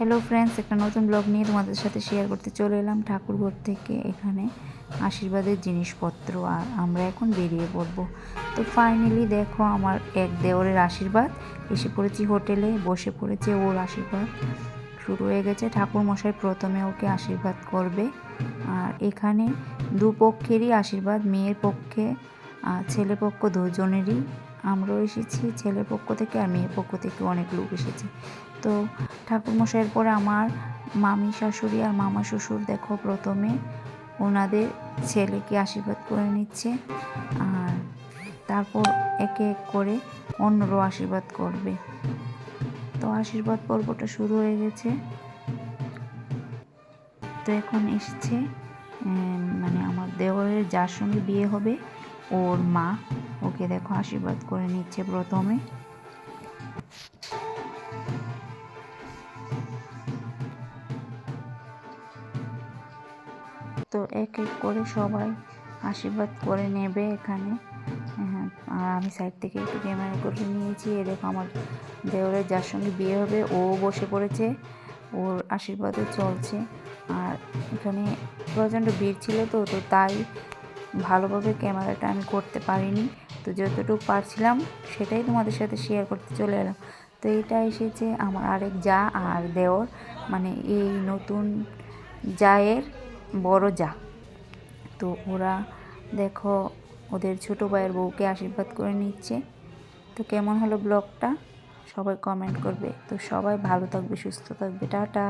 Hello friends, একটা নতুন blog নিয়ে তোমাদের সাথে শেয়ার করতে চলে এলাম ঠাকুরঘর থেকে। এখানে আশীর্বাদের জিনিসপত্র আর আমরা এখন বেরিয়ে পড়ব। তো ফাইনালি দেখো আমার এক দেওরের আশীর্বাদ, এসে পড়েছি হোটেলে, বসে পড়েছে, ওর আশীর্বাদ শুরু হয়ে গেছে। ঠাকুরমশাই প্রথমে ওকে আশীর্বাদ করবে। আর এখানে দুপক্ষেরই আশীর্বাদ, মেয়ের পক্ষে ছেলে পক্ষ দুজনেরই। আমরাও এসেছি ছেলের পক্ষ থেকে আর মেয়ের পক্ষ থেকে অনেক লোক এসেছে। তো ঠাকুরমশাইয়ের পরে আমার মামি শাশুড়ি আর মামা শ্বশুর দেখো প্রথমে ওনাদের ছেলেকে আশীর্বাদ করে নিচ্ছে, আর তারপর একে এক করে অন্যরাও আশীর্বাদ করবে। তো আশীর্বাদ পর্বটা শুরু হয়ে গেছে। তো এখন এসেছে মানে আমার দেওরের যার সঙ্গে বিয়ে হবে ওর মা, ওকে দেখো আশীর্বাদ করে নিচ্ছে প্রথমে। তো এক এক করে সবাই আশীর্বাদ করে নেবে এখানে। আর আমি সাইড থেকে একটু ক্যামেরা করে নিয়েছি। এ দেখো আমার দেওরের যার সঙ্গে বিয়ে হবে ও বসে পড়েছে, ওর আশীর্বাদও চলছে। আর এখানে প্রচণ্ড ভিড় ছিল, তো তাই ভালোভাবে ক্যামেরাটা আমি করতে পারিনি। তো যতটুকু পারছিলাম সেটাই তোমাদের সাথে শেয়ার করতে চলে এলাম। তো এটা এসেছে আমার আরেক জা আর দেওর, মানে এই নতুন জায়ের বড় যা। তো ওরা দেখো ওদের ছোটো ভাইয়ের বউকে আশীর্বাদ করে নিচ্ছে। তো কেমন হলো ব্লগটা সবাই কমেন্ট করবে। তো সবাই ভালো থাকবে, সুস্থ থাকবে, টাটা।